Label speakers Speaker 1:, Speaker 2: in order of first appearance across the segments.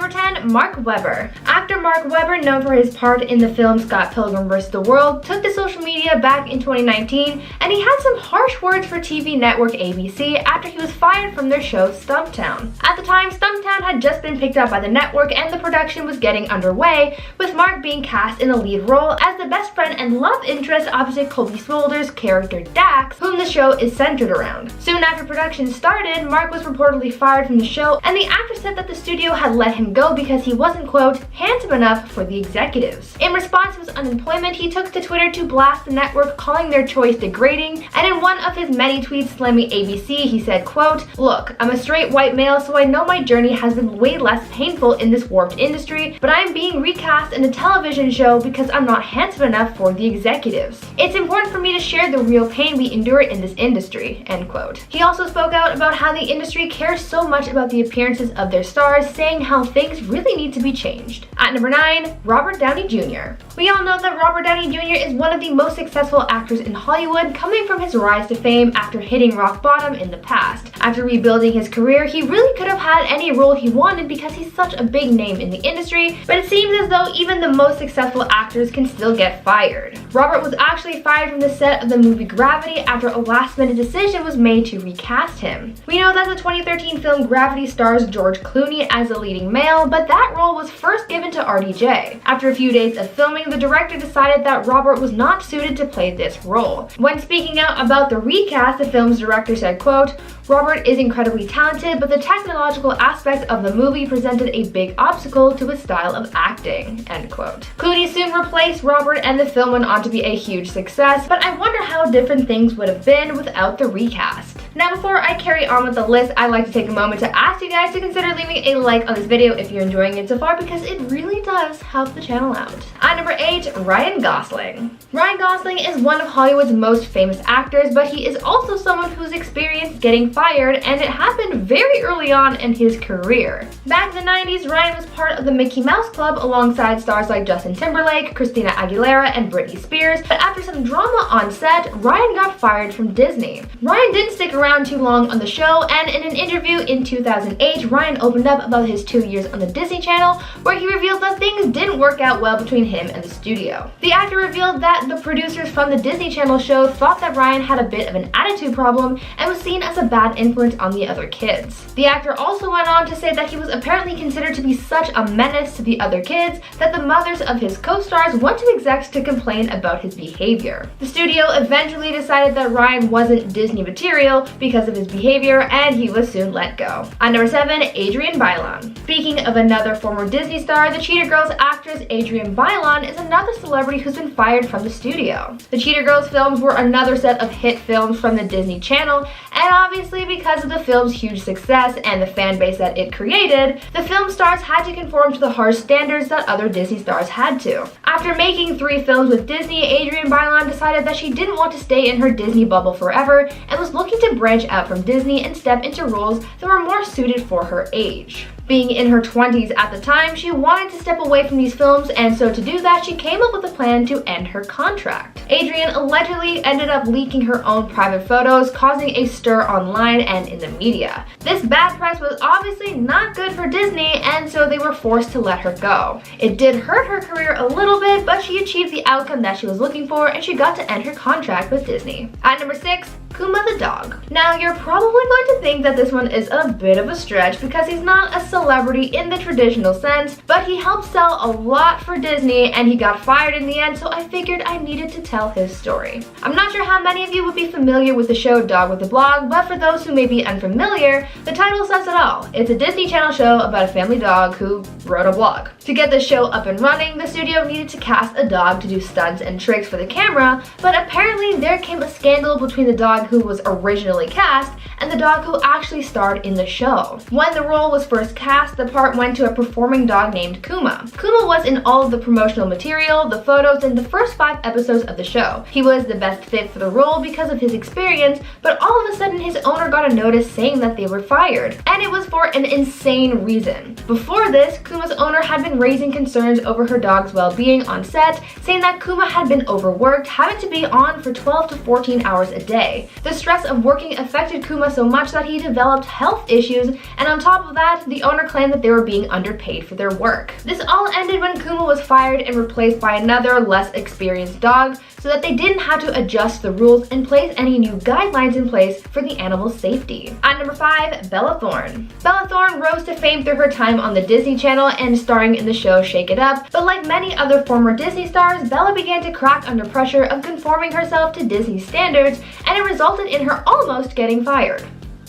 Speaker 1: number 10, Mark Webber. Actor Mark Webber, known for his part in the film Scott Pilgrim vs. the World, took to social media back in 2019, and he had some harsh words for TV network ABC after he was fired from their show Stumptown. At the time, Stumptown had just been picked up by the network and the production was getting underway, with Mark being cast in a lead role as the best friend and love interest opposite Colby Smolder's character Dax, whom the show is centered around. Soon after production started, Mark was reportedly fired from the show, and the actor said that the studio had let him go because he wasn't, quote, handsome enough for the executives. In response to his unemployment, he took to Twitter to blast the network, calling their choice degrading, and in one of his many tweets slamming ABC, he said, quote, "Look, I'm a straight white male, so I know my journey has been way less painful in this warped industry, but I'm being recast in a television show because I'm not handsome enough for the executives. It's important for me to share the real pain we endure in this industry," end quote. He also spoke out about how the industry cares so much about the appearances of their stars, saying how things really need to be changed. At number 9, Robert Downey Jr. We all know that Robert Downey Jr. is one of the most successful actors in Hollywood, coming from his rise to fame after hitting rock bottom in the past. After rebuilding his career, he really could have had any role he wanted because he's such a big name in the industry, but it seems as though even the most successful actors can still get fired. Robert was actually fired from the set of the movie Gravity after a last-minute decision was made to recast him. We know that the 2013 film Gravity stars George Clooney as a leading male, but that role was first given to RDJ. After a few days of filming, the director decided that Robert was not suited to play this role. When speaking out about the recast, the film's director said, quote, "Robert is incredibly talented, but the technological aspects of the movie presented a big obstacle to his style of acting," end quote. Clooney soon replaced Robert and the film went on to be a huge success, but I wonder how different things would have been without the recast. Now, before I carry on with the list, I'd like to take a moment to ask you guys to consider leaving a like on this video if you're enjoying it so far, because it really does help the channel out. At number 8, Ryan Gosling. Ryan Gosling is one of Hollywood's most famous actors, but he is also someone who's experienced getting fired, and it happened very early on in his career. Back in the 90s, Ryan was part of the Mickey Mouse Club alongside stars like Justin Timberlake, Christina Aguilera, and Britney Spears, but after some drama on set, Ryan got fired from Disney. Ryan didn't stick around too long on the show, and in an interview in 2008, Ryan opened up about his 2 years on the Disney Channel, where he revealed that things didn't work out well between him and the studio. The actor revealed that the producers from the Disney Channel show thought that Ryan had a bit of an attitude problem and was seen as a bad influence on the other kids. The actor also went on to say that he was apparently considered to be such a menace to the other kids that the mothers of his co-stars went to execs to complain about his behavior. The studio eventually decided that Ryan wasn't Disney material because of his behavior, and he was soon let go. At number 7, Adrienne Bailon. Speaking of another former Disney star, the Cheetah Girls actress Adrienne Bailon is another celebrity who's been fired from the studio. The Cheetah Girls films were another set of hit films from the Disney Channel, and obviously because of the film's huge success and the fan base that it created, the film stars had to conform to the harsh standards that other Disney stars had to. After making 3 films with Disney, Adrienne Bailon decided that she didn't want to stay in her Disney bubble forever and was looking to branch out from Disney and step into roles that were more suited for her age. Being in her 20s at the time, she wanted to step away from these films, and so to do that, she came up with a plan to end her contract. Adrienne allegedly ended up leaking her own private photos, causing a stir online and in the media. This bad press was obviously not good for Disney, and so they were forced to let her go. It did hurt her career a little bit, but she achieved the outcome that she was looking for, and she got to end her contract with Disney. At number 6, Kuma the dog. Now, you're probably going to think that this one is a bit of a stretch because he's not a celebrity in the traditional sense, but he helped sell a lot for Disney and he got fired in the end, so I figured I needed to tell his story. I'm not sure how many of you would be familiar with the show Dog with a Blog, but for those who may be unfamiliar, the title says it all. It's a Disney Channel show about a family dog who wrote a blog. To get the show up and running, the studio needed to cast a dog to do stunts and tricks for the camera, but apparently there came a scandal between the dog who was originally cast and the dog who actually starred in the show. When the role was first cast, the part went to a performing dog named Kuma. Kuma was in all of the promotional material, the photos, and the first 5 episodes of the show. He was the best fit for the role because of his experience, but all of a sudden his owner got a notice saying that they were fired, and it was for an insane reason. Before this, Kuma's owner had been raising concerns over her dog's well-being on set, saying that Kuma had been overworked, having to be on for 12 to 14 hours a day. The stress of working affected Kuma so much that he developed health issues, and on top of that, the owner claimed that they were being underpaid for their work. This all ended when Kuma was fired and replaced by another, less experienced dog, so that they didn't have to adjust the rules and place any new guidelines in place for the animal's safety. At number 5, Bella Thorne. Bella Thorne rose to fame through her time on the Disney Channel and starring in the show Shake It Up, but like many other former Disney stars, Bella began to crack under pressure of conforming herself to Disney's standards, and it resulted in her almost getting fired.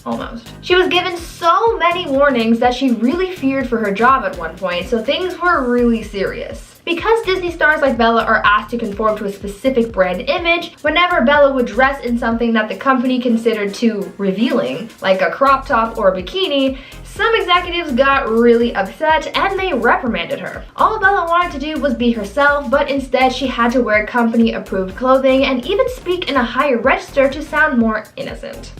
Speaker 1: Almost. She was given so many warnings that she really feared for her job at one point, so things were really serious. Because Disney stars like Bella are asked to conform to a specific brand image, whenever Bella would dress in something that the company considered too revealing, like a crop top or a bikini, some executives got really upset and they reprimanded her. All Bella wanted to do was be herself, but instead she had to wear company-approved clothing and even speak in a higher register to sound more innocent.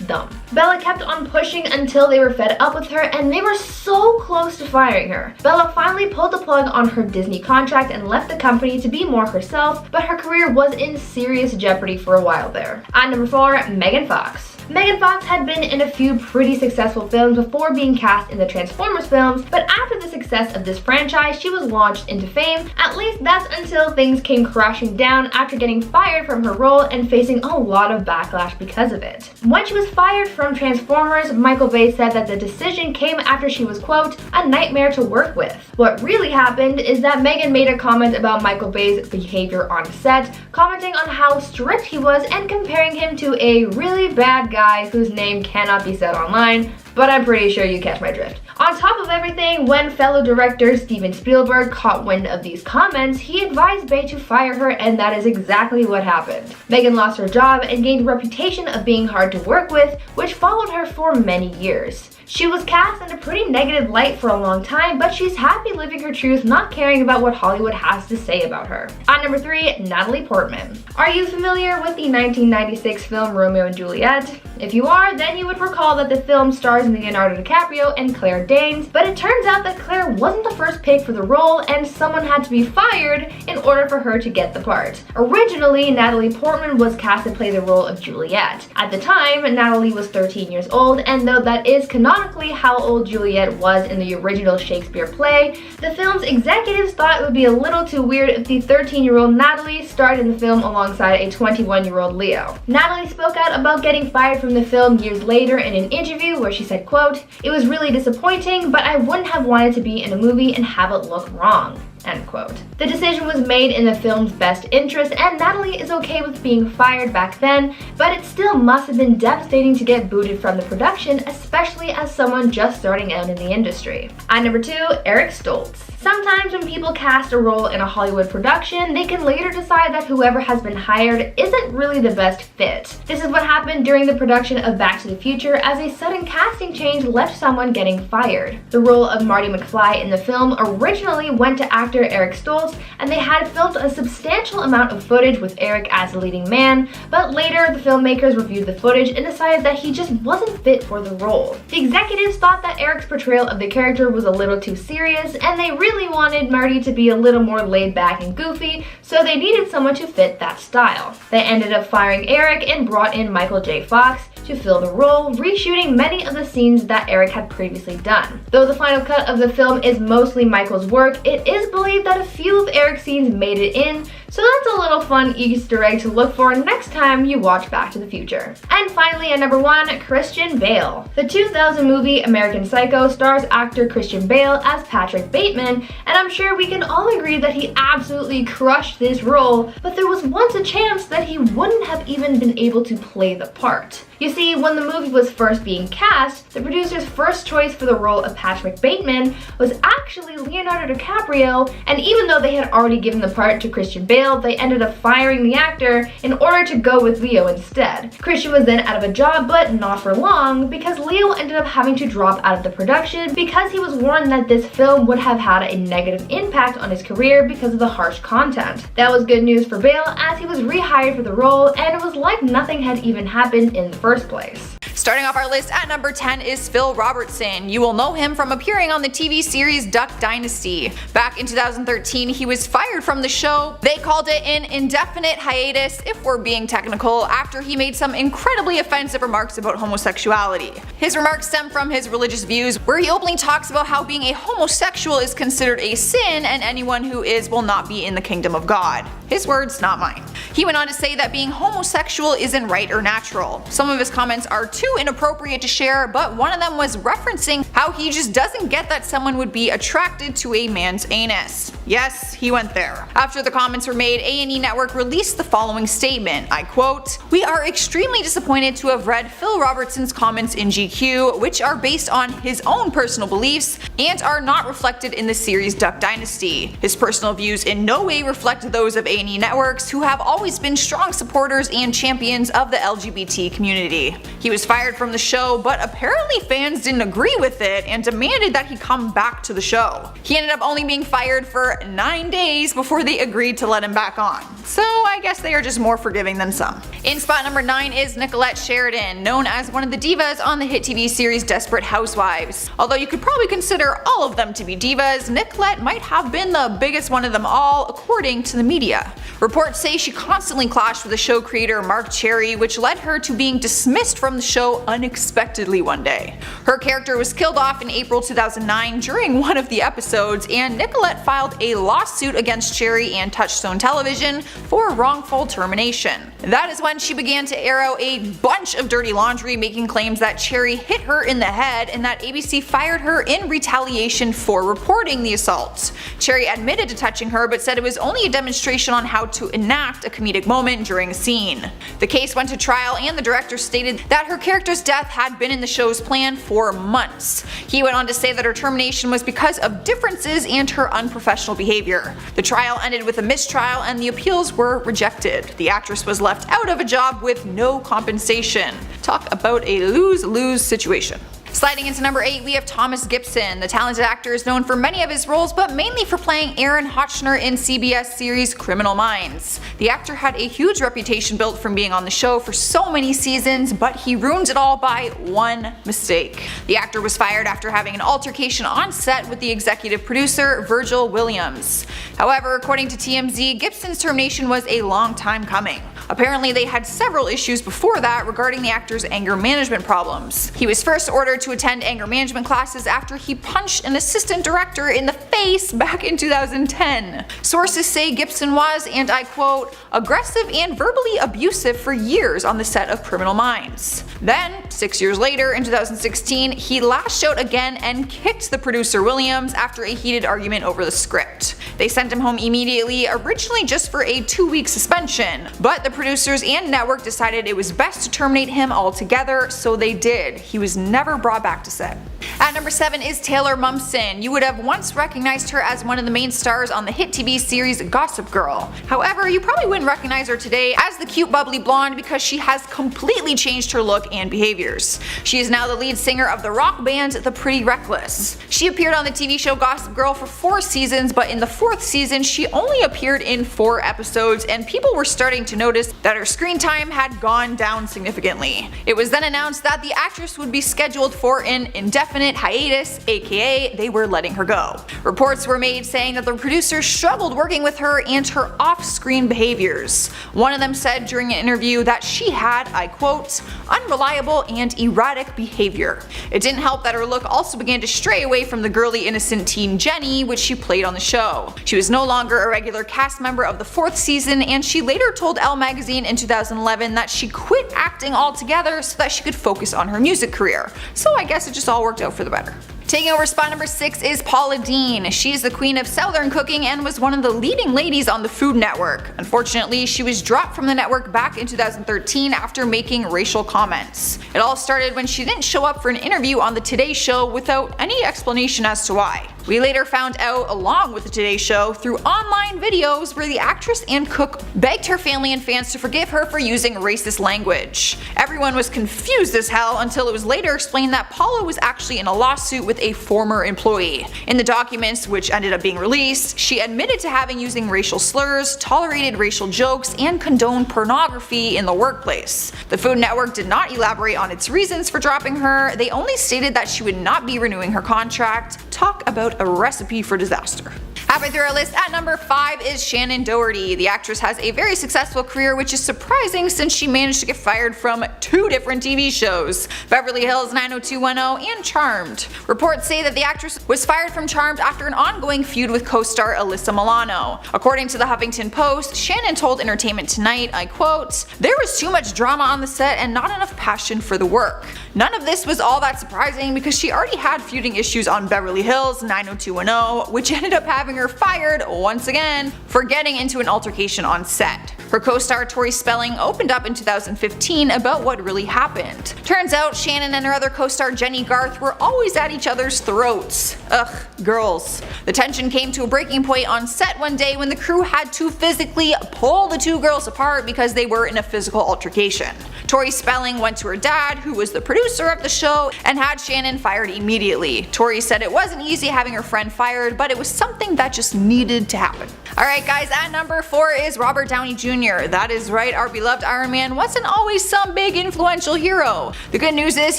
Speaker 1: Dumb. Bella kept on pushing until they were fed up with her, and they were so close to firing her. Bella finally pulled the plug on her Disney contract and left the company to be more herself, but her career was in serious jeopardy for a while there. At number 4, Megan Fox. Megan Fox had been in a few pretty successful films before being cast in the Transformers films, but after the success of this franchise, she was launched into fame. At least that's until things came crashing down after getting fired from her role and facing a lot of backlash because of it. When she was fired from Transformers, Michael Bay said that the decision came after she was, quote, a nightmare to work with. What really happened is that Megan made a comment about Michael Bay's behavior on set, commenting on how strict he was and comparing him to a really bad guy whose name cannot be said online, but I'm pretty sure you catch my drift. On top of everything, when fellow director Steven Spielberg caught wind of these comments, he advised Bay to fire her, and that is exactly what happened. Megan lost her job and gained a reputation of being hard to work with, which followed her for many years. She was cast in a pretty negative light for a long time, but she's happy living her truth, not caring about what Hollywood has to say about her. At number 3, Natalie Portman. Are you familiar with the 1996 film Romeo and Juliet? If you are, then you would recall that the film stars Leonardo DiCaprio and Claire Danes, but it turns out that Claire wasn't the first pick for the role and someone had to be fired in order for her to get the part. Originally, Natalie Portman was cast to play the role of Juliet. At the time, Natalie was 13 years old, and though that is canonically how old Juliet was in the original Shakespeare play, the film's executives thought it would be a little too weird if the 13-year-old Natalie starred in the film alongside a 21-year-old Leo. Natalie spoke out about getting fired from the film years later in an interview where she said, quote, "It was really disappointing, but I wouldn't have wanted to be in a movie and have it look wrong." End quote. The decision was made in the film's best interest, and Natalie is okay with being fired back then, but it still must have been devastating to get booted from the production, especially as someone just starting out in the industry. At number 2, Eric Stoltz. Sometimes when people cast a role in a Hollywood production, they can later decide that whoever has been hired isn't really the best fit. This is what happened during the production of Back to the Future, as a sudden casting change left someone getting fired. The role of Marty McFly in the film originally went to actor Eric Stoltz, and they had filmed a substantial amount of footage with Eric as the leading man, but later the filmmakers reviewed the footage and decided that he just wasn't fit for the role. The executives thought that Eric's portrayal of the character was a little too serious, and they really wanted Marty to be a little more laid back and goofy, so they needed someone to fit that style. They ended up firing Eric and brought in Michael J. Fox to fill the role, reshooting many of the scenes that Eric had previously done. Though the final cut of the film is mostly Michael's work, it is believed that a few of Eric's scenes made it in, so that's a little fun Easter egg to look for next time you watch Back to the Future. And finally, at number 1, Christian Bale. The 2000 movie American Psycho stars actor Christian Bale as Patrick Bateman, and I'm sure we can all agree that he absolutely crushed this role, but there was once a chance that he wouldn't have even been able to play the part. You see, when the movie was first being cast, the producer's first choice for the role of Patrick Bateman was actually Leonardo DiCaprio, and even though they had already given the part to Christian Bale, they ended up firing the actor in order to go with Leo instead. Christian was then out of a job, but not for long, because Leo ended up having to drop out of the production because he was warned that this film would have had a negative impact on his career because of the harsh content. That was good news for Bale, as he was rehired for the role, and it was like nothing had even happened in the first place.
Speaker 2: Starting off our list at number 10 is Phil Robertson. You will know him from appearing on the TV series Duck Dynasty. Back in 2013, he was fired from the show. They called it an indefinite hiatus, if we're being technical, after he made some incredibly offensive remarks about homosexuality. His remarks stem from his religious views, where he openly talks about how being a homosexual is considered a sin and anyone who is will not be in the kingdom of God. His words, not mine. He went on to say that being homosexual isn't right or natural. Some of his comments are too inappropriate to share, but one of them was referencing how he just doesn't get that someone would be attracted to a man's anus. Yes, he went there. After the comments were made, A&E Network released the following statement, I quote, "We are extremely disappointed to have read Phil Robertson's comments in GQ, which are based on his own personal beliefs and are not reflected in the series Duck Dynasty. His personal views in no way reflect those of A&E Networks, who have always been strong supporters and champions of the LGBT community." He was fired from the show, but apparently fans didn't agree with it and demanded that he come back to the show. He ended up only being fired for 9 days before they agreed to let him back on. So I guess they are just more forgiving than some. In spot number 9 is Nicolette Sheridan, known as one of the divas on the hit TV series Desperate Housewives. Although you could probably consider all of them to be divas, Nicolette might have been the biggest one of them all, according to the media. Reports say she constantly clashed with the show creator Mark Cherry, which led her to being dismissed from the show unexpectedly one day. Her character was killed off in April 2009 during one of the episodes, and Nicolette filed a lawsuit against Cherry and Touchstone Television for wrongful termination. That is when she began to air out a bunch of dirty laundry, making claims that Cherry hit her in the head and that ABC fired her in retaliation for reporting the assault. Cherry admitted to touching her, but said it was only a demonstration on how to enact a comedic moment during a scene. The case went to trial, and the director stated that her character's death had been in the show's plan for months. He went on to say that her termination was because of differences and her unprofessional behavior. The trial ended with a mistrial and the appeals were rejected. The actress was left out of a job with no compensation. Talk about a lose-lose situation. Sliding into number 8, we have Thomas Gibson. The talented actor is known for many of his roles, but mainly for playing Aaron Hotchner in CBS series Criminal Minds. The actor had a huge reputation built from being on the show for so many seasons, but he ruined it all by one mistake. The actor was fired after having an altercation on set with the executive producer Virgil Williams. However, according to TMZ, Gibson's termination was a long time coming. Apparently they had several issues before that regarding the actor's anger management problems. He was first ordered to attend anger management classes after he punched an assistant director in the face back in 2010. Sources say Gibson was, and I quote, aggressive and verbally abusive for years on the set of Criminal Minds. Then, 6 years later, in 2016, he lashed out again and kicked the producer Williams after a heated argument over the script. They sent him home immediately, originally just for a 2-week suspension, but the producers and network decided it was best to terminate him altogether, so they did. He was never brought back to set. At number 7 is Taylor Momsen. You would have once recognized her as one of the main stars on the hit TV series Gossip Girl. However, you probably wouldn't recognize her today as the cute bubbly blonde because she has completely changed her look and behaviors. She is now the lead singer of the rock band The Pretty Reckless. She appeared on the TV show Gossip Girl for 4 seasons, but in the 4th season she only appeared in 4 episodes, and people were starting to notice that her screen time had gone down significantly. It was then announced that the actress would be scheduled for an indefinite hiatus, aka they were letting her go. Reports were made saying that the producers struggled working with her and her off-screen behaviors. One of them said during an interview that she had, I quote, unreliable and erratic behavior. It didn't help that her look also began to stray away from the girly innocent teen Jenny, which she played on the show. She was no longer a regular cast member of the 4th season, and she later told Elle magazine in 2011 that she quit acting altogether so that she could focus on her music career. So I guess it just all worked out for the better. Taking over spot number 6 is Paula Deen. She's the queen of Southern cooking and was one of the leading ladies on the Food Network. Unfortunately, she was dropped from the network back in 2013 after making racial comments. It all started when she didn't show up for an interview on the Today Show without any explanation as to why. We later found out, along with the Today Show, through online videos where the actress and cook begged her family and fans to forgive her for using racist language. Everyone was confused as hell until it was later explained that Paula was actually in a lawsuit with a former employee. In the documents, which ended up being released, she admitted to having using racial slurs, tolerated racial jokes, and condoned pornography in the workplace. The Food Network did not elaborate on its reasons for dropping her. They only stated that she would not be renewing her contract. Talk about a recipe for disaster. Halfway through our list, at number 5 is Shannon Doherty. The actress has a very successful career, which is surprising since she managed to get fired from 2 different TV shows, Beverly Hills 90210 and Charmed. Reports say that the actress was fired from Charmed after an ongoing feud with co-star Alyssa Milano. According to the Huffington Post, Shannon told Entertainment Tonight, I quote, "There was too much drama on the set and not enough passion for the work. None of this was all that surprising because she already had feuding issues on Beverly Hills 90210, which ended up having her fired once again for getting into an altercation on set. Her co-star Tori Spelling opened up in 2015 about what really happened. Turns out Shannon and her other co-star Jenny Garth were always at each other's throats. Ugh, girls. The tension came to a breaking point on set one day when the crew had to physically pull the 2 girls apart because they were in a physical altercation. Tori Spelling went to her dad, who was the producer of the show, and had Shannon fired immediately. Tori said it wasn't easy having her friend fired, but it was something that just needed to happen. Alright guys, at number 4 is Robert Downey Jr. That is right, our beloved Iron Man wasn't always some big influential hero. The good news is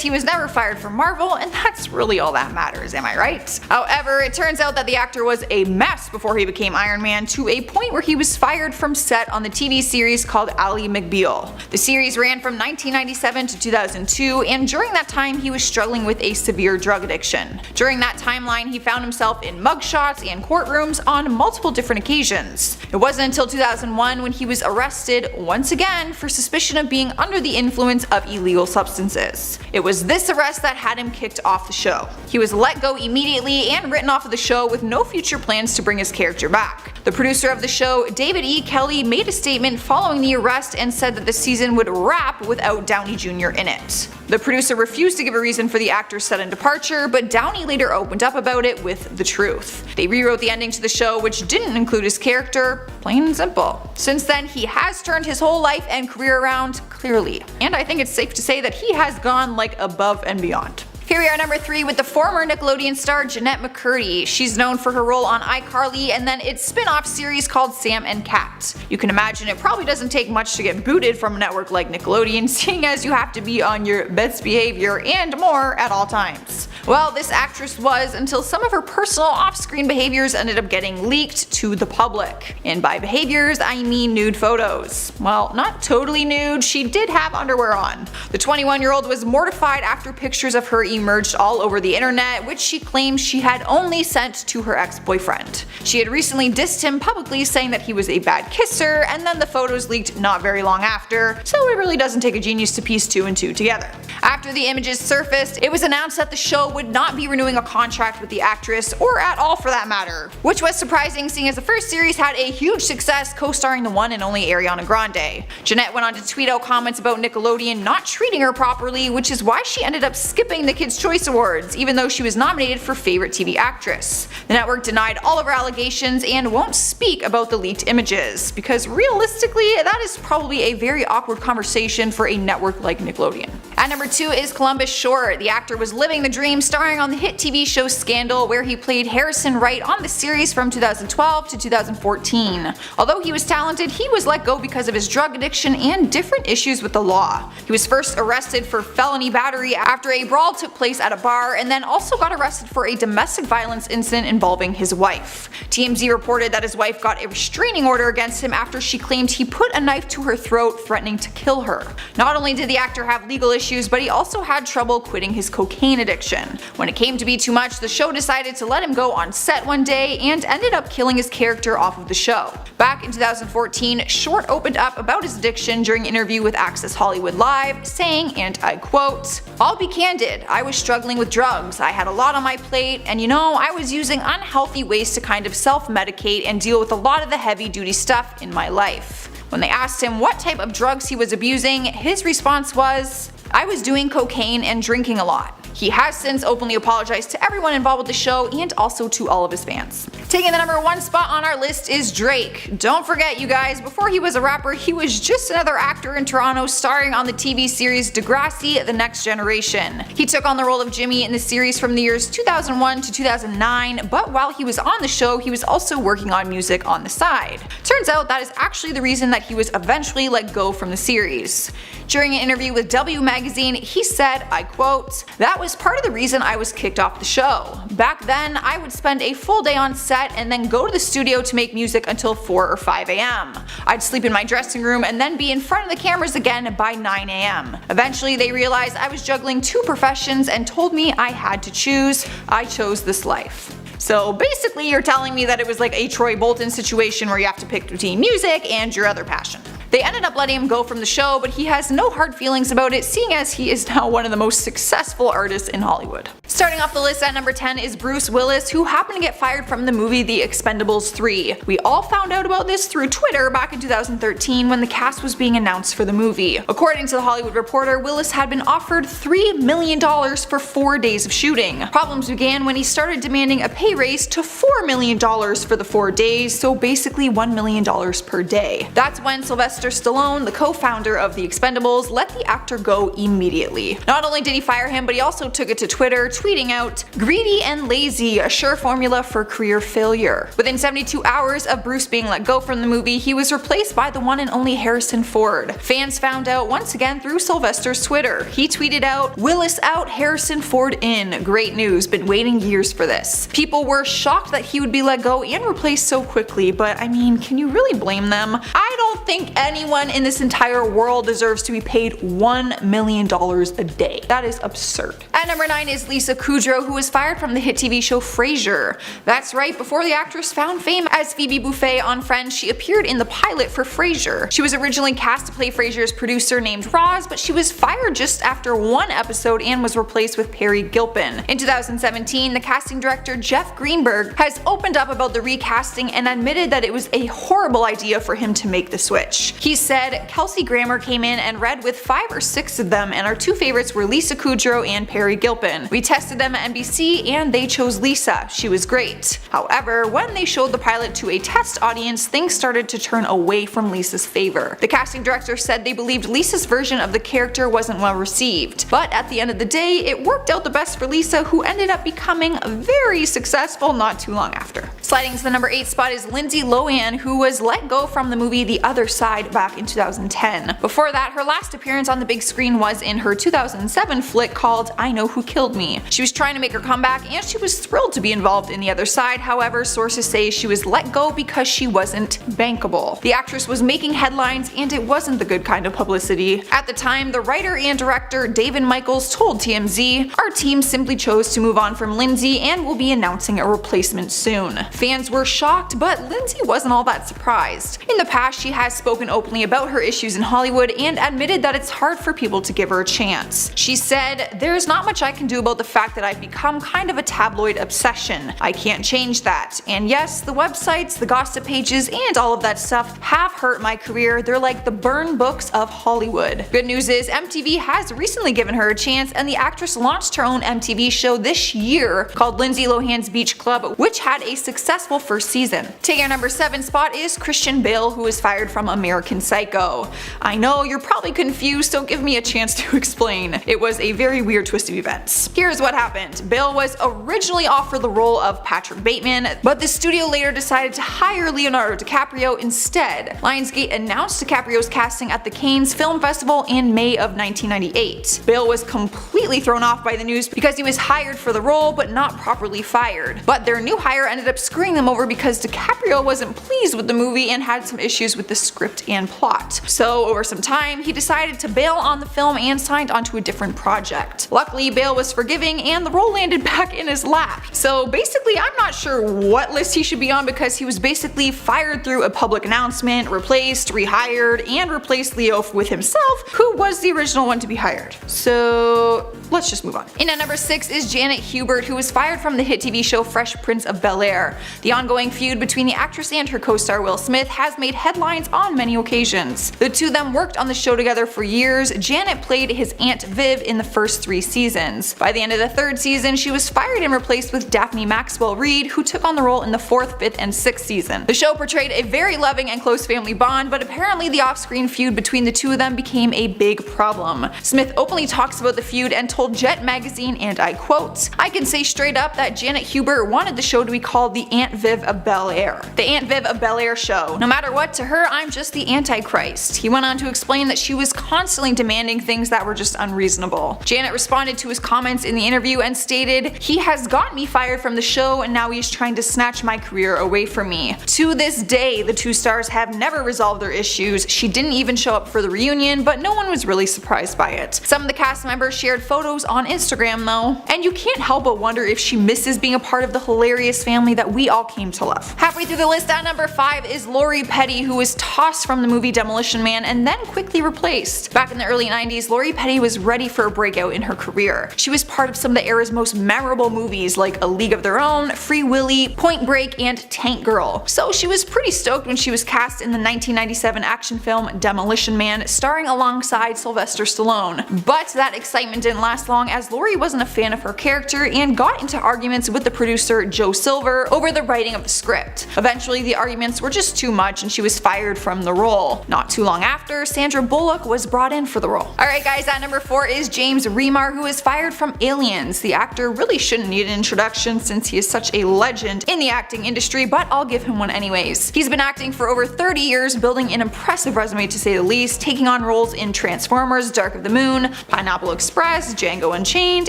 Speaker 2: he was never fired from Marvel, and that's really all that matters, am I right? However, it turns out that the actor was a mess before he became Iron Man, to a point where he was fired from set on the TV series called Ally McBeal. The series ran from 1997 to 2002, and during that time he was struggling with a severe drug addiction. During that timeline, he found himself in mugshots and courtrooms on multiple different occasions. It wasn't until 2001 when he was arrested once again for suspicion of being under the influence of illegal substances. It was this arrest that had him kicked off the show. He was let go immediately and written off of the show with no future plans to bring his character back. The producer of the show, David E. Kelly, made a statement following the arrest and said that the season would wrap without Downey Jr. in it. The producer refused to give a reason for the actor's sudden departure, but Downey later opened up about it with the truth. They rewrote the ending to the show, which didn't include his character, plain and simple. Since then, he has turned his whole life and career around, clearly. And I think it's safe to say that he has gone like above and beyond. Here we are, number 3, with the former Nickelodeon star Jeanette McCurdy. She's known for her role on iCarly and then its spin-off series called Sam and Cat. You can imagine it probably doesn't take much to get booted from a network like Nickelodeon, seeing as you have to be on your best behavior and more at all times. Well, this actress was, until some of her personal off-screen behaviors ended up getting leaked to the public. And by behaviors, I mean nude photos. Well, not totally nude, she did have underwear on. The 21-year-old was mortified after pictures of her emerged all over the internet, which she claims she had only sent to her ex-boyfriend. She had recently dissed him publicly, saying that he was a bad kisser, and then the photos leaked not very long after, so it really doesn't take a genius to piece 2 and 2 together. After the images surfaced, it was announced that the show would not be renewing a contract with the actress, or at all for that matter, which was surprising seeing as the first series had a huge success co-starring the one and only Ariana Grande. Jeanette went on to tweet out comments about Nickelodeon not treating her properly, which is why she ended up skipping the Kids' Choice Awards, even though she was nominated for Favorite TV Actress. The network denied all of her allegations and won't speak about the leaked images, because realistically, that is probably a very awkward conversation for a network like Nickelodeon. At number 2 is Columbus Short. The actor was living the dream, starring on the hit TV show Scandal, where he played Harrison Wright on the series from 2012 to 2014. Although he was talented, he was let go because of his drug addiction and different issues with the law. He was first arrested for felony battery after a brawl took place at a bar, and then also got arrested for a domestic violence incident involving his wife. TMZ reported that his wife got a restraining order against him after she claimed he put a knife to her throat, threatening to kill her. Not only did the actor have legal issues, but he also had trouble quitting his cocaine addiction. When it came to be too much, the show decided to let him go on set one day and ended up killing his character off of the show. Back in 2014, Short opened up about his addiction during an interview with Access Hollywood Live, saying, and I quote, "I'll be candid, I was struggling with drugs, I had a lot on my plate, and I was using unhealthy ways to kind of self-medicate and deal with a lot of the heavy-duty stuff in my life." When they asked him what type of drugs he was abusing, his response was, "I was doing cocaine and drinking a lot." He has since openly apologized to everyone involved with the show and also to all of his fans. Taking the number 1 spot on our list is Drake. Don't forget, you guys, before he was a rapper, he was just another actor in Toronto starring on the TV series Degrassi: The Next Generation. He took on the role of Jimmy in the series from the years 2001 to 2009, but while he was on the show, he was also working on music on the side. Turns out that is actually the reason that he was eventually let go from the series. During an interview with W Magazine, he said, I quote, "That was part of the reason I was kicked off the show. Back then, I would spend a full day on set and then go to the studio to make music until 4 or 5 a.m. I'd sleep in my dressing room and then be in front of the cameras again by 9 a.m. Eventually, they realized I was juggling 2 professions and told me I had to choose. I chose this life." So basically, you're telling me that it was like a Troy Bolton situation where you have to pick between music and your other passion. They ended up letting him go from the show, but he has no hard feelings about it, seeing as he is now one of the most successful artists in Hollywood. Starting off the list at number 10 is Bruce Willis, who happened to get fired from the movie The Expendables 3. We all found out about this through Twitter back in 2013 when the cast was being announced for the movie. According to The Hollywood Reporter, Willis had been offered $3 million for 4 days of shooting. Problems began when he started demanding a pay raise to $4 million for the 4 days, so basically $1 million per day. That's when Sylvester Stallone, the co-founder of The Expendables, let the actor go immediately. Not only did he fire him, but he also took it to Twitter, tweeting out, "Greedy and lazy, a sure formula for career failure." Within 72 hours of Bruce being let go from the movie, he was replaced by the one and only Harrison Ford. Fans found out once again through Sylvester's Twitter. He tweeted out, "Willis out, Harrison Ford in. Great news, been waiting years for this." People were shocked that he would be let go and replaced so quickly, but I mean, can you really blame them? I don't think anyone in this entire world deserves to be paid $1 million a day. That is absurd. At number 9 is Lisa Kudrow, who was fired from the hit TV show Frasier. That's right, before the actress found fame as Phoebe Buffay on Friends, she appeared in the pilot for Frasier. She was originally cast to play Frasier's producer named Roz, but she was fired just after 1 episode and was replaced with Perry Gilpin. In 2017, the casting director Jeff Greenberg has opened up about the recasting and admitted that it was a horrible idea for him to make the switch. He said, "Kelsey Grammer came in and read with 5 or 6 of them, and our 2 favorites were Lisa Kudrow and Perry Gilpin. We tested them at NBC and they chose Lisa. She was great. However, when they showed the pilot to a test audience, things started to turn away from Lisa's favor. The casting director said they believed Lisa's version of the character wasn't well received. But at the end of the day, it worked out the best for Lisa, who ended up becoming very successful not too long after." Sliding to the number 8 spot is Lindsay Lohan, who was let go from the movie The Other Side back in 2010. Before that, her last appearance on the big screen was in her 2007 flick called I Know Who Killed Me. She was trying to make her comeback and she was thrilled to be involved in The Other Side. However, sources say she was let go because she wasn't bankable. The actress was making headlines and it wasn't the good kind of publicity. At the time, the writer and director David Michaels told TMZ, "Our team simply chose to move on from Lindsay and will be announcing a replacement soon." Fans were shocked, but Lindsay wasn't all that surprised. In the past, she has spoken openly about her issues in Hollywood and admitted that it's hard for people to give her a chance. She said, "There's not much I can do about the fact that I've become kind of a tabloid obsession. I can't change that. And yes, the websites, the gossip pages, and all of that stuff have hurt my career. They're like the burn books of Hollywood." Good news is MTV has recently given her a chance, and the actress launched her own MTV show this year called Lindsay Lohan's Beach Club, which had a successful first season. Taking our number 7 spot is Christian Bale, who was fired from American Psycho. I know you're probably confused, so give me a chance to explain. It was a very weird twist of events. Here's what happened. Bale was originally offered the role of Patrick Bateman, but the studio later decided to hire Leonardo DiCaprio instead. Lionsgate announced DiCaprio's casting at the Cannes Film Festival in May of 1998. Bale was completely thrown off by the news because he was hired for the role but not properly fired. But their new hire ended up screwing them over because DiCaprio wasn't pleased with the movie and had some issues with the script and plot. So over some time, he decided to bail on the film and signed onto a different project. Luckily, Bale was forgiving and the role landed back in his lap. So basically, I'm not sure what list he should be on because he was basically fired through a public announcement, replaced, rehired, and replaced Leo with himself, who was the original one to be hired. So let's just move on. In at number 6 is Janet Hubert, who was fired from the hit TV show Fresh Prince of Bel-Air. The ongoing feud between the actress and her co-star Will Smith has made headlines on many occasions. The two of them worked on the show together for years. Janet played his Aunt Viv in the first 3 seasons. By the end of the 3rd season, she was fired and replaced with Daphne Maxwell Reid, who took on the role in the 4th, 5th, and 6th season. The show portrayed a very loving and close family bond, but apparently the off-screen feud between the two of them became a big problem. Smith openly talks about the feud and told Jet magazine, and I quote, "I can say straight up that Janet Hubert wanted the show to be called the Aunt Viv of Bel Air. The Aunt Viv of Bel Air show. No matter what, to her, I'm just the Antichrist." He went on to explain that she was constantly demanding things that were just unreasonable. Janet responded to his comments in the interview and stated, "He has got me fired from the show and now he's trying to snatch my career away from me." To this day, the two stars have never resolved their issues. She didn't even show up for the reunion, but no one was really surprised by it. Some of the cast members shared photos on Instagram though, and you can't help but wonder if she misses being a part of the hilarious family that we all came to love. Halfway through the list at number 5 is Lori Petty, who was tossed from the movie Demolition Man and then quickly replaced. Back in the early 90s, Lori Petty was ready for a breakout in her career. She was part of some of the era's most memorable movies like A League of Their Own, Free Willy, Point Break, and Tank Girl. So she was pretty stoked when she was cast in the 1997 action film Demolition Man, starring alongside Sylvester Stallone. But that excitement didn't last long, as Lori wasn't a fan of her character and got into arguments with the producer Joe Silver over the writing of the script. Eventually the arguments were just too much and she was fired from the role. Not too long after, Sandra Bullock was brought in for the role. Alright guys, at number 4 is James Remar, who is fired from Aliens. The actor really shouldn't need an introduction since he is such a legend in the acting industry, but I'll give him one anyways. He's been acting for over 30 years, building an impressive resume to say the least, taking on roles in Transformers, Dark of the Moon, Pineapple Express, Django Unchained,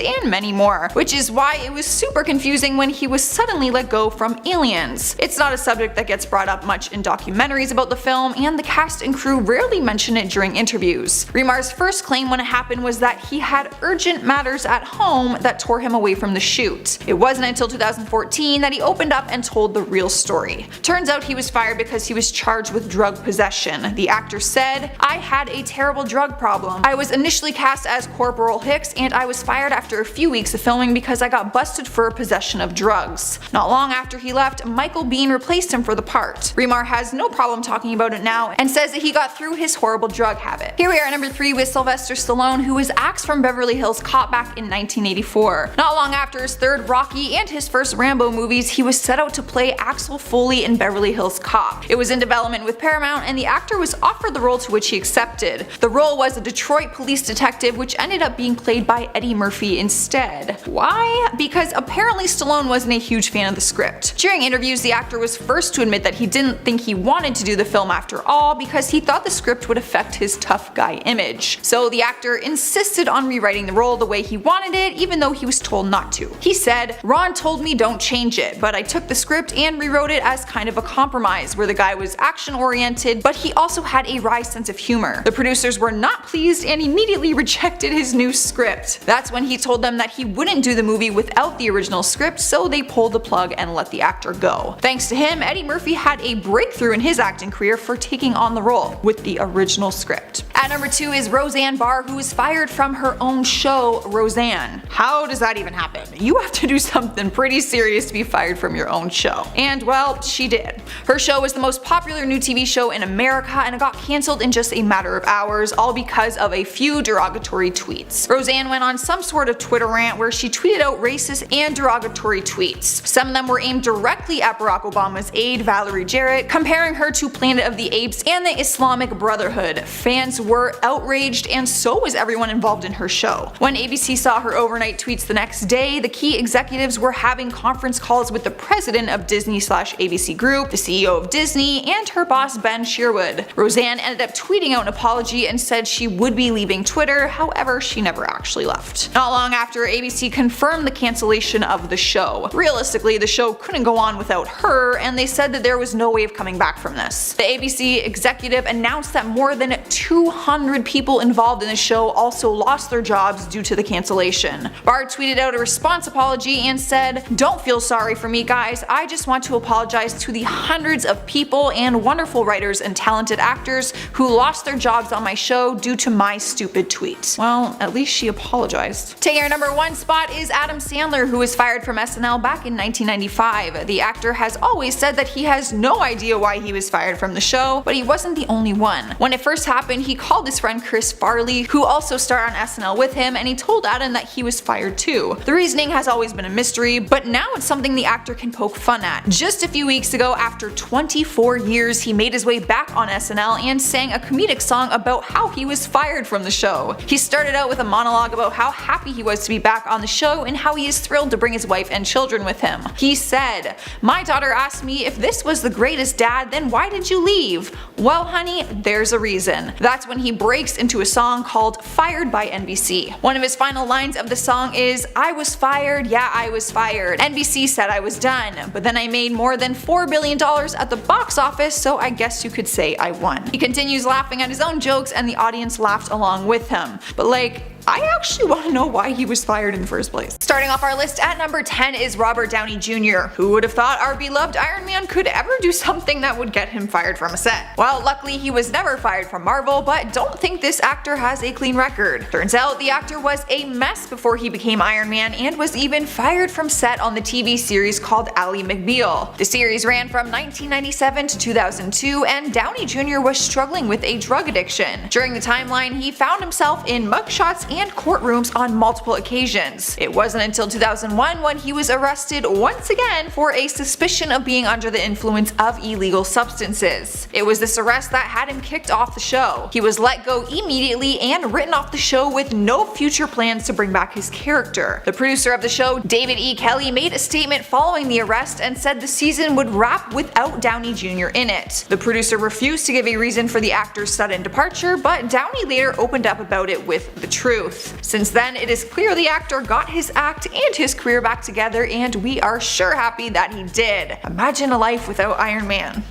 Speaker 2: and many more, which is why it was super confusing when he was suddenly let go from Aliens. It's not a subject that gets brought up much in documentaries about the film, and the cast and crew rarely mention it during interviews. Remar's first claim when it happened was that he had urgent matters at home that tore him away from the shoot. It wasn't until 2014 that he opened up and told the real story. Turns out he was fired because he was charged with drug possession. The actor said, "I had a terrible drug problem. I was initially cast as Corporal Hicks and I was fired after a few weeks of filming because I got busted for possession of drugs." Not long after he left, Michael Biehn replaced him for the part. Remar has no problem talking about it now and says that he got through his horrible drug habit. Here we are at number 3 with Sylvester Stallone, who was axed from Beverly Hills Cop back in 1984. Not long after his 3rd Rocky and his first Rambo movies, he was set out to play Axel Foley in Beverly Hills Cop. It was in development with Paramount and the actor was offered the role, to which he accepted. The role was a Detroit police detective, which ended up being played by Eddie Murphy instead. Why? Because apparently Stallone wasn't a huge fan of the script. During interviews, the actor was first to admit that he didn't think he wanted to do the film after all because he thought the script would affect his tough guy image. So the actor insisted on rewriting the role the way he wanted it, even though he was told not to. He said, "Ron told me don't change it, but I took the script and rewrote it as kind of a compromise where the guy was action oriented, but he also had a wry sense of humor. The producers were not pleased and immediately rejected his new script." That's when he told them that he wouldn't do the movie without the original script, so they pulled the plug and let the actor go. Thanks to him, Eddie Murphy had a breakthrough in his acting career for taking on the role with the original script. At number 2 is Roseanne Barr, who was fired from her own show, Roseanne. How does that even happen? You have to do something pretty serious to be fired from your own show. And well, she did. Her show was the most popular new TV show in America and it got cancelled in just a matter of hours, all because of a few derogatory tweets. Roseanne went on some sort of Twitter rant where she tweeted out racist and derogatory tweets. Some of them were aimed directly at Barack Obama's aide, Valerie Jarrett, comparing her to Planet of the Apes and the Islamic Brotherhood. Fans were outraged and so was everyone involved in her show. When ABC saw her overnight tweets the next day, the key executives were having conference calls with the president of Disney/ABC Group, the CEO of Disney, and her boss Ben Sherwood. Roseanne ended up tweeting out an apology and said she would be leaving Twitter, however she never actually left. Not long after, ABC confirmed the cancellation of the show. Realistically, the show couldn't go on without her, and they said that there was no way of coming back from this. The ABC executive announced that more than 200 people involved in the show also lost their jobs due to the cancellation. Barr tweeted out a response apology and said, "Don't feel sorry for me, guys. I just want to apologize to the hundreds of people and wonderful writers and talented actors who lost their jobs on my show due to my stupid tweet." Well, at least she apologized. Taking our number 1 spot is Adam Sandler, who was fired from SNL back in 1995. The actor has always said that he has no idea why he was fired from the show, but he wasn't the only one. When it first happened, he called his friend Chris Farley, who also starred on SNL with him, and he told Adam that he was fired too. The reasoning has always been a mystery, but now it's something the actor can poke fun at. Just a few weeks ago, after 24 years, he made his way back on SNL and sang a comedic song about how he was fired from the show. He started out with a monologue about how happy he was to be back on the show and how he is thrilled to bring his wife and children with him. He said, "My daughter asked me if this was the greatest, Dad, then why did you leave? Well, honey, there's a reason." That's when he breaks into a song called Fired by NBC. One of his final lines of the song is, "I was fired, yeah, I was fired. NBC said I was done, but then I made more than $4 billion at the box office, so I guess you could say I won." He continues laughing at his own jokes and the audience laughed along with him. But I actually want to know why he was fired in the first place. Starting off our list at number 10 is Robert Downey Jr. Who would have thought our beloved Iron Man could ever do something that would get him fired from a set? Well, luckily he was never fired from Marvel, but don't think this actor has a clean record. Turns out the actor was a mess before he became Iron Man and was even fired from set on the TV series called Ally McBeal. The series ran from 1997 to 2002 and Downey Jr. was struggling with a drug addiction. During the timeline, he found himself in mugshots and courtrooms on multiple occasions. It wasn't until 2001 when he was arrested once again for a suspicion of being under the influence of illegal substances. It was this arrest that had him kicked off the show. He was let go immediately and written off the show with no future plans to bring back his character. The producer of the show, David E. Kelley, made a statement following the arrest and said the season would wrap without Downey Jr. in it. The producer refused to give a reason for the actor's sudden departure, but Downey later opened up about it with the truth. Since then, it is clear the actor got his act and his career back together, and we are sure happy that he did. Imagine a life without Iron Man.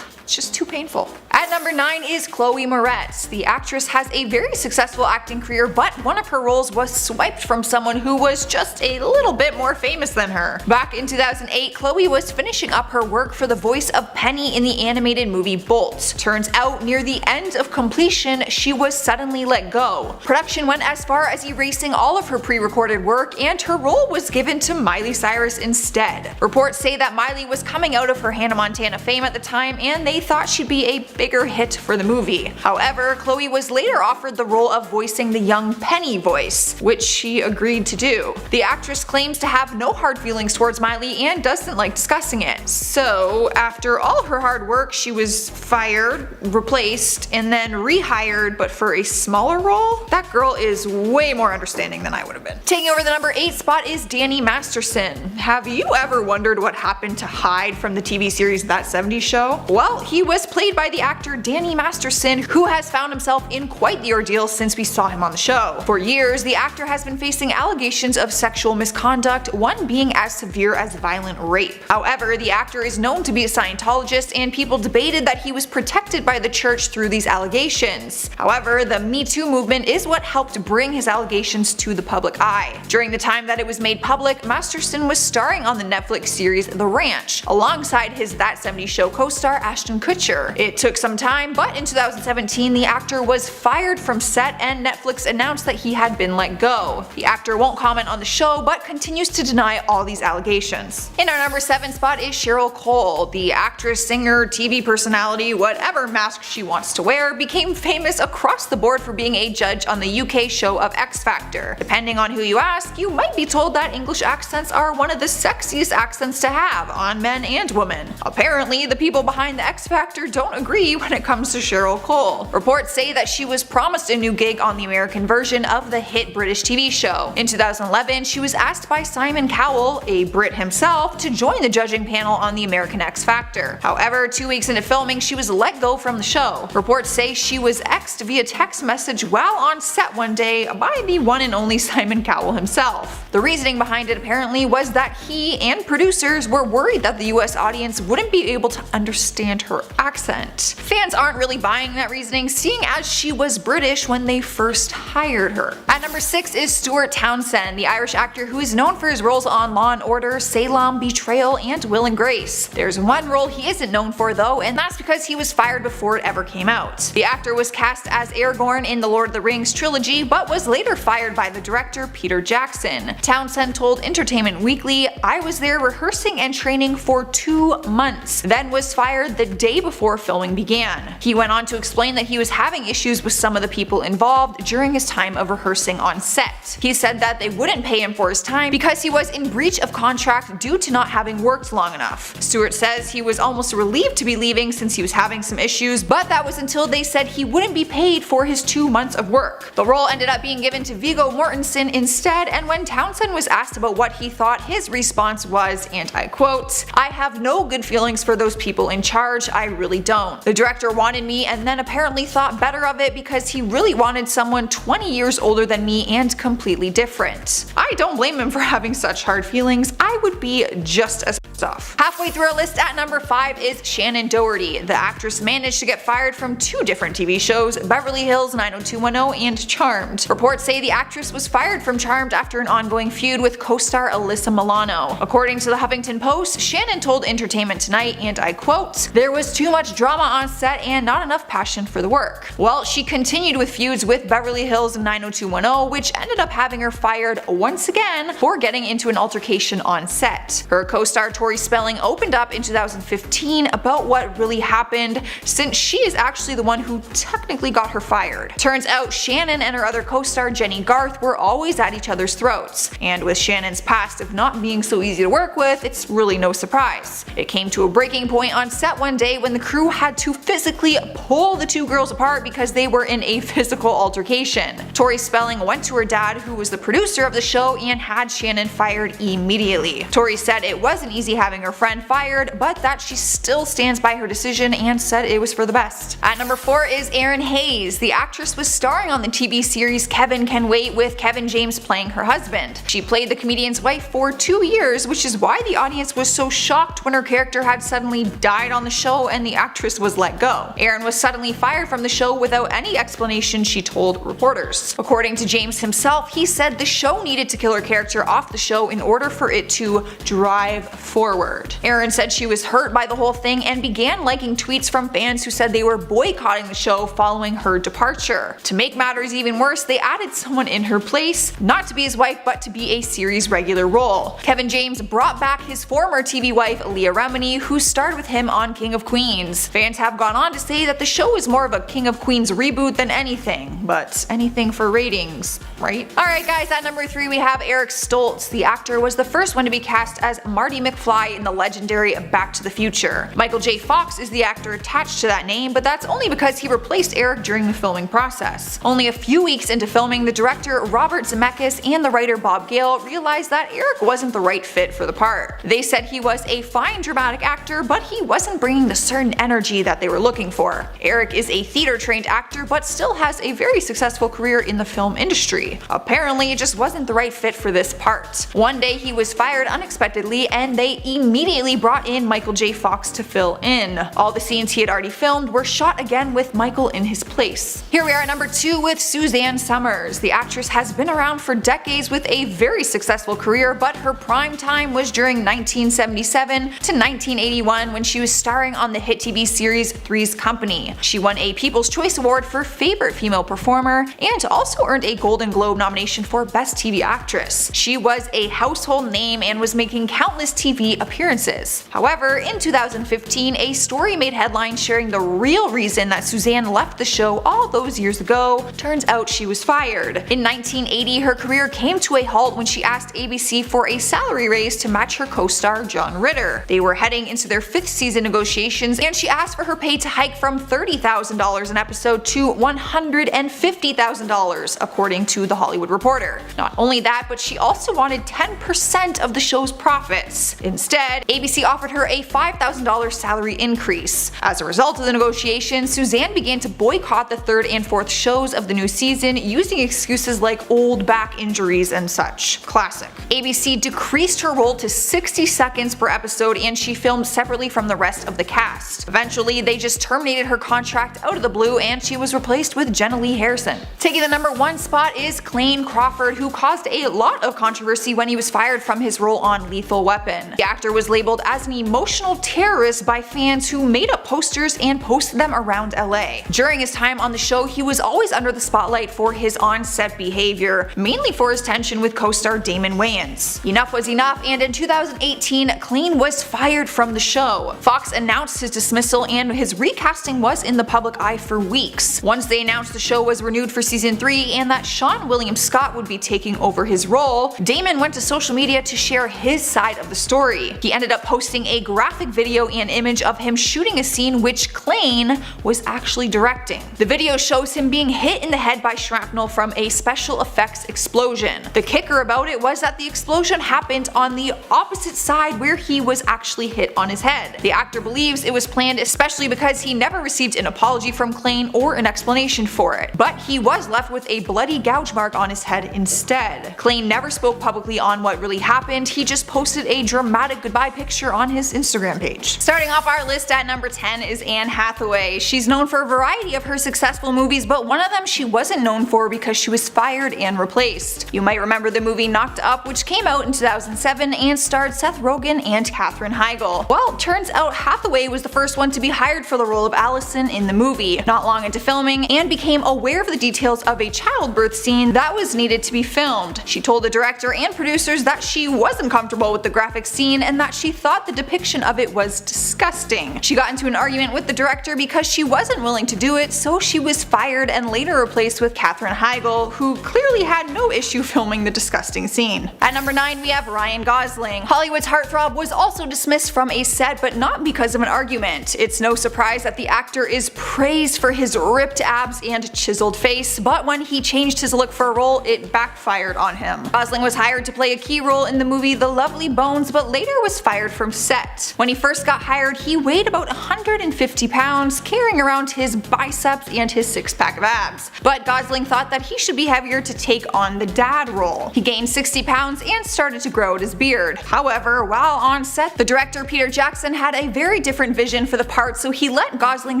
Speaker 2: It's just too painful. At number 9 is Chloe Moretz. The actress has a very successful acting career, but one of her roles was swiped from someone who was just a little bit more famous than her. Back in 2008, Chloe was finishing up her work for the voice of Penny in the animated movie Bolt. Turns out, near the end of completion, she was suddenly let go. Production went as far as erasing all of her pre-recorded work, and her role was given to Miley Cyrus instead. Reports say that Miley was coming out of her Hannah Montana fame at the time, and they thought she'd be a bigger hit for the movie. However, Chloe was later offered the role of voicing the young Penny voice, which she agreed to do. The actress claims to have no hard feelings towards Miley and doesn't like discussing it. So, after all her hard work, she was fired, replaced, and then rehired, but for a smaller role? That girl is way more understanding than I would have been. Taking over the number 8 spot is Danny Masterson. Have you ever wondered what happened to Hyde from the TV series That 70s Show? Well, he was played by the actor Danny Masterson, who has found himself in quite the ordeal since we saw him on the show. For years, the actor has been facing allegations of sexual misconduct, one being as severe as violent rape. However, the actor is known to be a Scientologist, and people debated that he was protected by the church through these allegations. However, the Me Too movement is what helped bring his allegations to the public eye. During the time that it was made public, Masterson was starring on the Netflix series The Ranch, alongside his That 70s Show co-star Ashton Kutcher. It took some time, but in 2017 the actor was fired from set and Netflix announced that he had been let go. The actor won't comment on the show, but continues to deny all these allegations. In our number 7 spot is Cheryl Cole. The actress, singer, TV personality, whatever mask she wants to wear, became famous across the board for being a judge on the UK show of X Factor. Depending on who you ask, you might be told that English accents are one of the sexiest accents to have on men and women. Apparently, the people behind the X Factor don't agree when it comes to Cheryl Cole. Reports say that she was promised a new gig on the American version of the hit British TV show. In 2011, she was asked by Simon Cowell, a Brit himself, to join the judging panel on the American X Factor. However, 2 weeks into filming, she was let go from the show. Reports say she was X'd via text message while on set one day by the one and only Simon Cowell himself. The reasoning behind it apparently was that he and producers were worried that the US audience wouldn't be able to understand her accent. Fans aren't really buying that reasoning, seeing as she was British when they first hired her. At number 6 is Stuart Townsend, the Irish actor who is known for his roles on Law & Order, Salem, Betrayal, and Will and Grace. There's one role he isn't known for though, and that's because he was fired before it ever came out. The actor was cast as Aragorn in the Lord of the Rings trilogy, but was later fired by the director Peter Jackson. Townsend told Entertainment Weekly, "I was there rehearsing and training for 2 months, then was fired the day before filming began. Suzanne. He went on to explain that he was having issues with some of the people involved during his time of rehearsing on set. He said that they wouldn't pay him for his time because he was in breach of contract due to not having worked long enough. Stewart says he was almost relieved to be leaving since he was having some issues, but that was until they said he wouldn't be paid for his 2 months of work. The role ended up being given to Viggo Mortensen instead, and when Townsend was asked about what he thought, his response was, and I quote, "I have no good feelings for those people in charge, I really don't. The director wanted me and then apparently thought better of it because he really wanted someone 20 years older than me and completely different. I don't blame him for having such hard feelings, I would be just as off." Halfway through our list at number 5 is Shannon Doherty. The actress managed to get fired from 2 different TV shows, Beverly Hills 90210 and Charmed. Reports say the actress was fired from Charmed after an ongoing feud with co-star Alyssa Milano. According to the Huffington Post, Shannon told Entertainment Tonight, and I quote, "There was too much drama on set and not enough passion for the work." Well, she continued with feuds with Beverly Hills 90210, which ended up having her fired once again for getting into an altercation on set. Her co-star Tori Spelling opened up in 2015 about what really happened, since she is actually the one who technically got her fired. Turns out Shannon and her other co-star Jenny Garth were always at each other's throats, and with Shannon's past of not being so easy to work with, it's really no surprise. It came to a breaking point on set one day when the crew had to physically pull the 2 girls apart because they were in a physical altercation. Tori Spelling went to her dad, who was the producer of the show, and had Shannon fired immediately. Tori said it wasn't easy having her friend fired, but that she still stands by her decision and said it was for the best. At number 4 is Erin Hayes. The actress was starring on the TV series Kevin Can Wait, with Kevin James playing her husband. She played the comedian's wife for 2 years, which is why the audience was so shocked when her character had suddenly died on the show and the actress was let go. Erin was suddenly fired from the show without any explanation, she told reporters. According to James himself, he said the show needed to kill her character off the show in order for it to drive forward. Erin said she was hurt by the whole thing and began liking tweets from fans who said they were boycotting the show following her departure. To make matters even worse, they added someone in her place, not to be his wife but to be a series regular role. Kevin James brought back his former TV wife Leah Remini, who starred with him on King of Queens. Fans have gone on to say that the show is more of a King of Queens reboot than anything, but anything for ratings, right? Alright guys, at number 3 we have Eric Stoltz. The actor was the first one to be cast as Marty McFly in the legendary Back to the Future. Michael J. Fox is the actor attached to that name, but that's only because he replaced Eric during the filming process. Only a few weeks into filming, the director Robert Zemeckis and the writer Bob Gale realized that Eric wasn't the right fit for the part. They said he was a fine dramatic actor, but he wasn't bringing the certain energy that they were looking for. Eric is a theater-trained actor, but still has a very successful career in the film industry. Apparently, it just wasn't the right fit for this part. One day he was fired unexpectedly, and they immediately brought in Michael J. Fox to fill in. All the scenes he had already filmed were shot again with Michael in his place. Here we are at number 2 with Suzanne Summers. The actress has been around for decades with a very successful career, but her prime time was during 1977 to 1981 when she was starring on the hit TV series Three's Company. She won a People's Choice Award for Favorite Female Performer and also earned a Golden Globe nomination for Best TV Actress. She was a household name and was making countless TV appearances. However, in 2015, a story made headlines sharing the real reason that Suzanne left the show all those years ago. Turns out she was fired. In 1980, her career came to a halt when she asked ABC for a salary raise to match her co-star John Ritter. They were heading into their 5th season negotiations, and she asked for her pay to hike from $30,000 an episode to $150,000, according to The Hollywood Reporter. Not only that, but she also wanted 10% of the show's profits. Instead, ABC offered her a $5,000 salary increase. As a result of the negotiations, Suzanne began to boycott the 3rd and 4th shows of the new season, using excuses like old back injuries and such. Classic. ABC decreased her role to 60 seconds per episode, and she filmed separately from the rest of the cast. Eventually, they just terminated her contract out of the blue, and she was replaced with Jenna Lee Harrison. Taking the number 1 spot is Clayne Crawford, who caused a lot of controversy when he was fired from his role on Lethal Weapon. The actor was labeled as an emotional terrorist by fans who made up posters and posted them around LA. During his time on the show, he was always under the spotlight for his on-set behavior, mainly for his tension with co-star Damon Wayans. Enough was enough, and in 2018, Klain was fired from the show. Fox announced his dismissal and his recasting was in the public eye for weeks. Once they announced the show was renewed for season 3 and that Sean William Scott would be taking over his role, Damon went to social media to share his side of the story. He ended up posting a graphic video and image of him shooting a scene which Klain was actually directing. The video shows him being hit in the head by shrapnel from a special effects explosion. The kicker about it was that the explosion happened on the opposite side where he was actually hit on his head. The actor believes it was planned especially because he never received an apology from Klain or an explanation for it, but he was left with a bloody gouge mark on his head instead. Klain never spoke publicly on what really happened, he just posted a dramatic goodbye picture on his Instagram page. Starting off our list at number 10 is Anne Hathaway. She's known for a variety of her successful movies, but one of them she wasn't known for because she was fired and replaced. You might remember the movie Knocked Up, which came out in 2007 and starred Seth Rogen and Katherine Heigl. Well, turns out Hathaway was the first one to be hired for the role of Allison in the movie, not long into filming, and became aware of the details of a childbirth scene that was needed to be filmed. She told the director and producers that she wasn't comfortable with the graphic scene and that she thought the depiction of it was disgusting. She got into an argument with the director because she wasn't willing to do it, so she was fired and later replaced with Katherine Heigl, who clearly had no issue filming the disgusting scene. At number 9 we have Ryan Gosling. Hollywood's heartthrob was also dismissed from a set, but not because of an argument. It's no surprise that the actor is praised for his ripped abs and chiseled face, but when he changed his look for a role, it backfired on him. Gosling was hired to play a key role in the movie The Lovely Bones, but later was fired from set. When he first got hired, he weighed about 150 pounds, carrying around his biceps and his six-pack of abs. But Gosling thought that he should be heavier to take on the dad role. He gained 60 pounds and started to grow out his beard. However, while on set, the director Peter Jackson had a very different vision for the part, so he let Gosling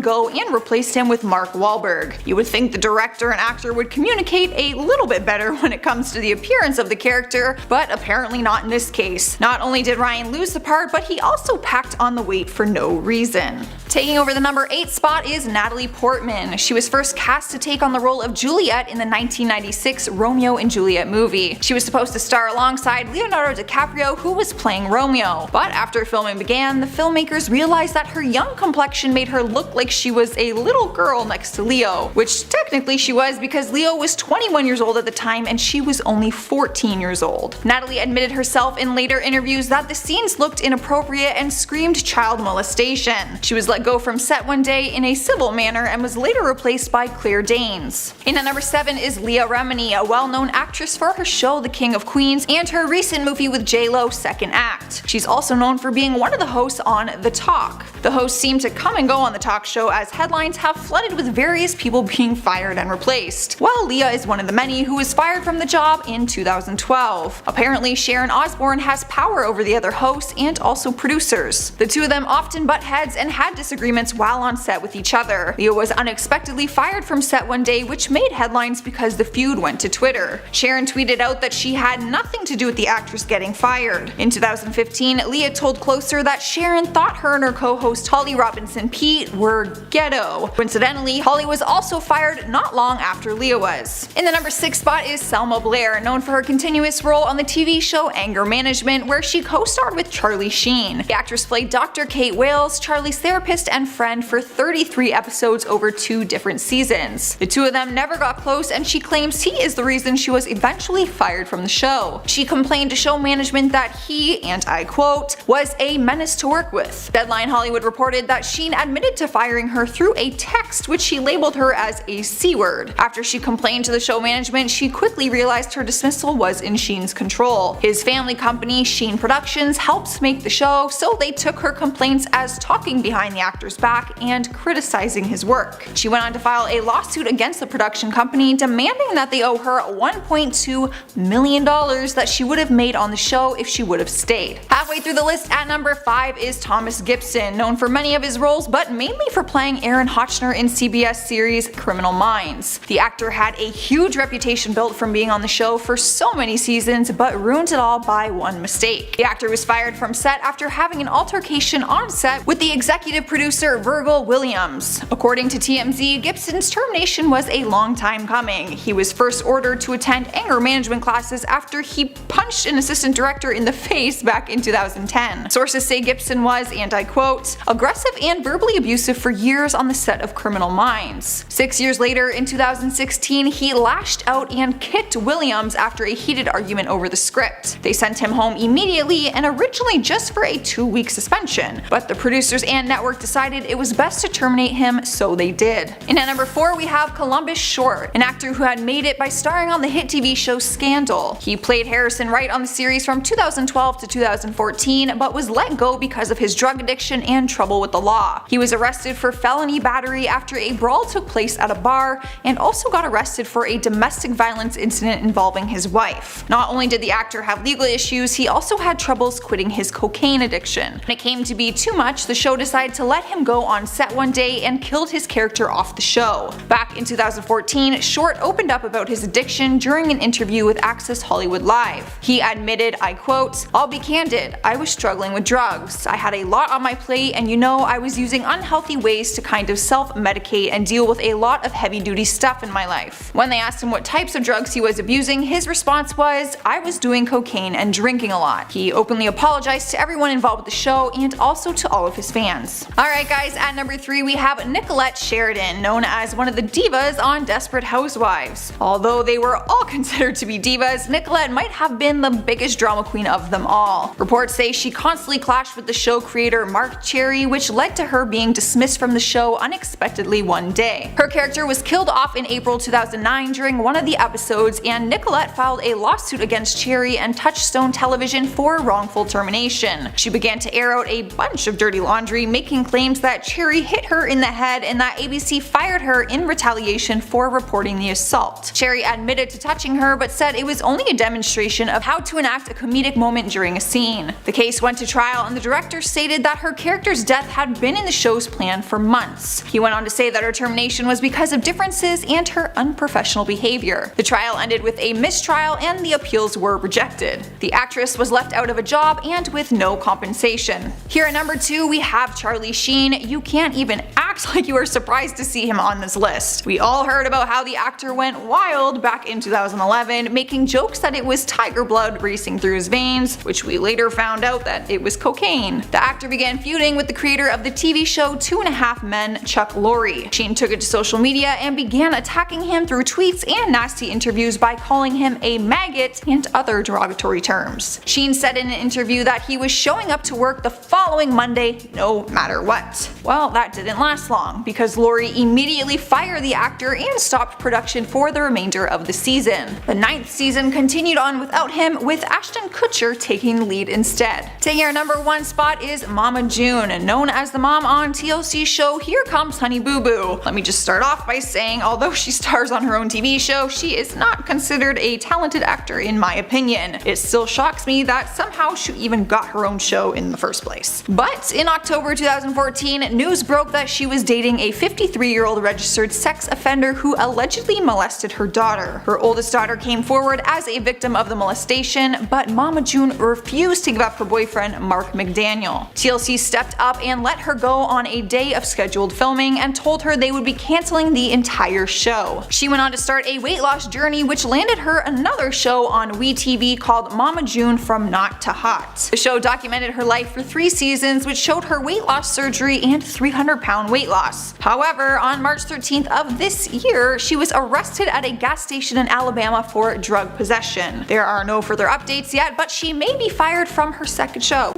Speaker 2: go and replaced him with Mark Wahlberg. You would think the director and actor would communicate a little bit better when it comes to the appearance of the character, but apparently not in this case. Not only did Ryan lose the part, but he also packed on the weight for no reason. Taking over the number 8 spot is Natalie Portman. She was first cast to take on the role of Juliet in the 1996 Romeo and Juliet movie. She was supposed to star alongside Leonardo DiCaprio, who was playing Romeo. But after filming began, the filmmakers realized that her young complexion made her look like she was a little girl next to Leo, which technically she was because Leo was 21 years old at the time and she was only 14 years old. Natalie admitted herself in later interviews that the scenes looked inappropriate and screamed child molestation. She was let go from set one day in a civil manner and was later replaced by Claire Danes. In at number 7 is Leah Remini, a well-known actress for her show The King of Queens and her recent movie with J-Lo, Second Act. She's also known for being one of the hosts on The Talk. The hosts seem to come and go on the talk show as headlines have flooded with various people being fired and replaced. Well, Leah is one of the many who was fired from the job in 2012. Apparently, Sharon Osbourne has power over the other hosts and also producers. The two of them often butt heads and had disagreements while on set with each other. Leah was unexpectedly fired from set one day, which made headlines because the feud went to Twitter. Sharon tweeted out that she had nothing to do with the actress getting fired. In 2015, Leah told Closer that Sharon thought her and her co-host Holly Robinson Peete were ghetto. Coincidentally, Holly was also fired not long after Leah was. In the number 6 spot is Selma Blair, known for her continuous role on the TV show Anger Management, where she co-starred with Charlie Sheen. The actress played Dr. Kate Wales, Charlie's therapist and friend, for 33 episodes over 2 different seasons. The two of them never got close, and she claims he is the reason she was eventually fired from the show. She complained to show management that he, and I quote, was a menace to work with. Deadline Hollywood reported that Sheen admitted to firing her through a text which he labeled her as a C-word. After she complained to the show management, she quickly realized her dismissal was in Sheen's control. His family company, Sheen Productions, helps make the show, so they took her complaints as talking behind the actor's back and criticizing his work. She went on to file a lawsuit against the production company, demanding that they owe her $1.2 million that she would have made on the show if she would have stayed. Halfway through the list at number 5 is Thomas Gibson, known for many of his roles but mainly for playing Aaron Hotchner in CBS series Criminal Minds. The actor had a huge reputation built from being on the show for so many seasons but ruined it all by one mistake. The actor was was fired from set after having an altercation on set with the executive producer Virgil Williams. According to TMZ, Gibson's termination was a long time coming. He was first ordered to attend anger management classes after he punched an assistant director in the face back in 2010. Sources say Gibson was, and I quote, aggressive and verbally abusive for years on the set of Criminal Minds. 6 years later, in 2016, he lashed out and kicked Williams after a heated argument over the script. They sent him home immediately and originally just for a 2-week suspension, but the producers and network decided it was best to terminate him, so they did. And at number 4 we have Columbus Short, an actor who had made it by starring on the hit TV show Scandal. He played Harrison Wright on the series from 2012 to 2014, but was let go because of his drug addiction and trouble with the law. He was arrested for felony battery after a brawl took place at a bar, and also got arrested for a domestic violence incident involving his wife. Not only did the actor have legal issues, he also had troubles quitting his cocaine addiction. When it came to be too much, the show decided to let him go on set one day and killed his character off the show. Back in 2014, Short opened up about his addiction during an interview with Access Hollywood Live. He admitted, I quote, "I'll be candid, I was struggling with drugs. I had a lot on my plate, and I was using unhealthy ways to kind of self-medicate and deal with a lot of heavy-duty stuff in my life." When they asked him what types of drugs he was abusing, his response was, "I was doing cocaine and drinking a lot." He openly apologized to everyone involved with the show and also to all of his fans. Alright guys, at number 3 we have Nicolette Sheridan, known as one of the divas on Desperate Housewives. Although they were all considered to be divas, Nicolette might have been the biggest drama queen of them all. Reports say she constantly clashed with the show creator Mark Cherry, which led to her being dismissed from the show unexpectedly one day. Her character was killed off in April 2009 during one of the episodes, and Nicolette filed a lawsuit against Cherry and Touchstone Television for wrongful termination. She began to air out a bunch of dirty laundry, making claims that Cherry hit her in the head and that ABC fired her in retaliation for reporting the assault. Cherry admitted to touching her, but said it was only a demonstration of how to enact a comedic moment during a scene. The case went to trial, and the director stated that her character's death had been in the show's plan for months. He went on to say that her termination was because of differences and her unprofessional behavior. The trial ended with a mistrial, and the appeals were rejected. The actress was left out of a job and with no compensation. Here at number 2 we have Charlie Sheen. You can't even act like you are surprised to see him on this list. We all heard about how the actor went wild back in 2011, making jokes that it was tiger blood racing through his veins, which we later found out that it was cocaine. The actor began feuding with the creator of the TV show 2.5 Men, Chuck Lorre. Sheen took it to social media and began attacking him through tweets and nasty interviews by calling him a maggot and other derogatory terms. Sheen said in an interview that he was showing up to work the following Monday no matter what. Well, that didn't last long, because Lorre immediately fired the actor and stopped production for the remainder of the season. The 9th season continued on without him, with Ashton Kutcher taking the lead instead. Taking our number 1 spot is Mama June, known as the mom on TLC's show Here Comes Honey Boo Boo. Let me just start off by saying, although she stars on her own TV show, she is not considered a talented actor in my opinion. It still shocks me that somehow she even got her own show in the first place. But in October 2014, news broke that she was dating a 53-year-old registered sex offender who allegedly molested her daughter. Her oldest daughter came forward as a victim of the molestation, but Mama June refused to give up her boyfriend Mark McDaniel. TLC stepped up and let her go on a day of scheduled filming and told her they would be canceling the entire show. She went on to start a weight loss journey, which landed her another show on WeTV called Mama June From Not to Hot. The show documented her life for 3 seasons, which showed her weight loss surgery and 300-pound weight loss. However, on March 13th of this year, she was arrested at a gas station in Alabama for drug possession. There are no further updates yet, but she may be fired from her second show.